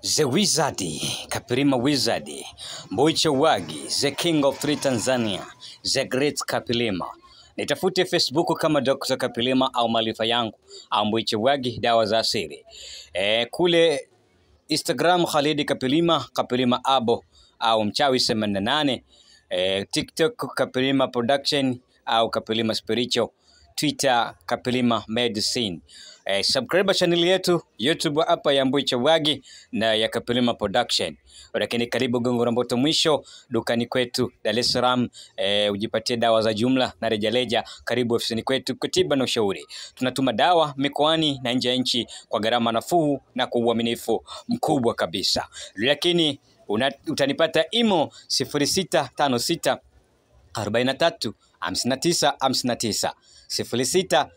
The Wizard, Kapilima Wizard, Mboiche Wagi, The King of Three Tanzania, The Great Kapilima. Nitafute Facebook kama Dr. Kapilima au Maarifa Yangu au Mboiche Wagi dawa za asili. Kule Instagram Khalid Kapilima, Kapilima Abo au Mchawi 88. TikTok Kapilima Production au Kapilima Spiritual. Twitter Kapilima Medicine. Subscribe channel yetu YouTube hapa ya Mboiche Wagi na ya Kapilima Production. Lakini karibu Gongo la Mboto mwisho dukani kwetu Dar es Salaam, ujipatie dawa za jumla na rejareja. Karibu ofisini kwetu kutiba na ushauri. Tunatuma dawa mikoani na nje ya nchi kwa gharama nafuu na kwa uaminifu mkubwa kabisa. Lakini utanipata imo 0656 43 59 59 0656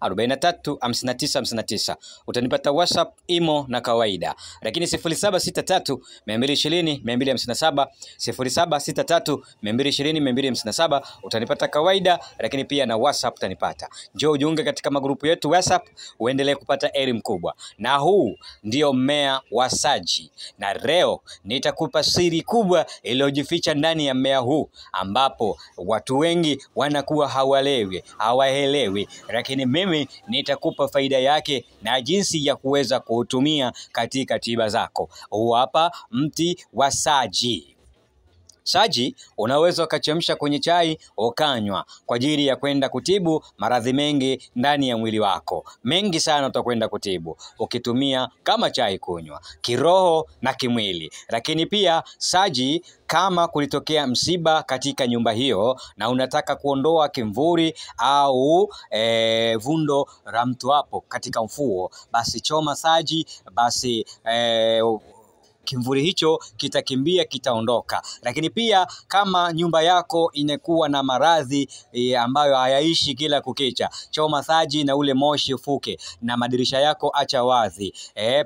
43 59 59. Utanipata WhatsApp, imo na kawaida. Lakini 0763 220 257 0763 220 257 utanipata kawaida, lakini pia na WhatsApp utanipata. Njoo ujiunge katika magrupu yetu WhatsApp uendelee kupata elimu kubwa. Na huu ndio mmea wa saji. Na leo nitakupa siri kubwa iliyojificha ndani ya mmea huu, ambapo watu wengi wanakuwa hawaelewi, lakini mimi nitakupa faida yake na jinsi ya kuweza kuutumia katika tiba zako. Hapa mti wa saji. Saji unaweza ukachemsha kwenye chai ukanywa kwa ajili ya kwenda kutibu maradhi mengi ndani ya mwili wako. Mengi sana utakwenda kutibu ukitumia kama chai kunywa, kiroho na kimwili. Lakini pia saji, kama kulitokea msiba katika nyumba hiyo na unataka kuondoa kimvuri au vundo la mtu hapo katika mfuo, basi choma saji, basi kimvuri hicho kitakimbia, kitaondoka. Lakini pia kama nyumba yako inakuwa na maradhi ambayo hayaishi kila kukicha, choma saji na ule moshi ufuke, na madirisha yako acha wazi,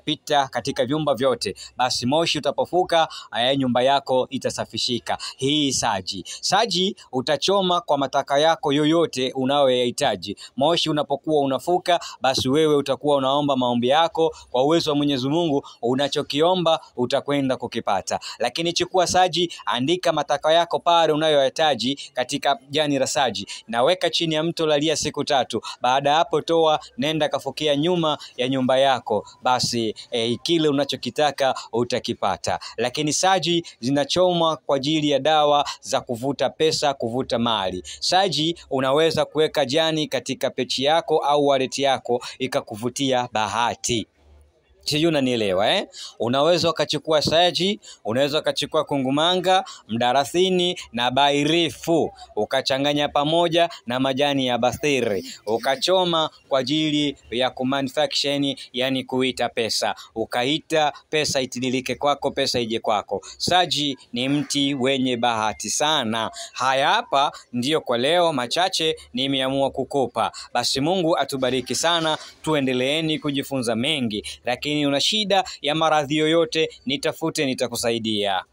pita katika vyumba vyote, basi moshi utapofuka, nyumba yako itasafishika. Hii saji utachoma kwa mataka yako yoyote unayoyahitaji. Moshi unapokuwa unafuka, basi wewe utakuwa unaomba maombi yako kwa uwezo wa Mwenyezi Mungu, unachokiomba utakwenda kukipata. Lakini chukua saji, andika mataka yako pale unayohitaji katika jani la saji, na weka chini ya mto, lalia siku 3. Baada hapo toa, nenda kafukia nyuma ya nyumba yako, basi kile unachokitaka utakipata. Lakini saji zinachomwa kwa ajili ya dawa za kuvuta pesa, kuvuta mali. Saji unaweza kuweka jani katika pechi yako au wallet yako ikakuvutia bahati. Sijui unanielewa Unaweza ukachukua saji, unaweza ukachukua kungumanga, mdarasini na bairifu, ukachanganya pamoja na majani ya bathiri, ukachoma kwa ajili ya kumanufacture, yani kuita pesa. Ukaita pesa itililike kwako, pesa ije kwako. Saji ni mti wenye bahati sana. Haya hapa ndio kwa leo machache nimeamua kukupa. Basi Mungu atubariki sana, tuendeleeni kujifunza mengi. Lakini una shida ya maradhi yoyote, nitafute, nitakusaidia.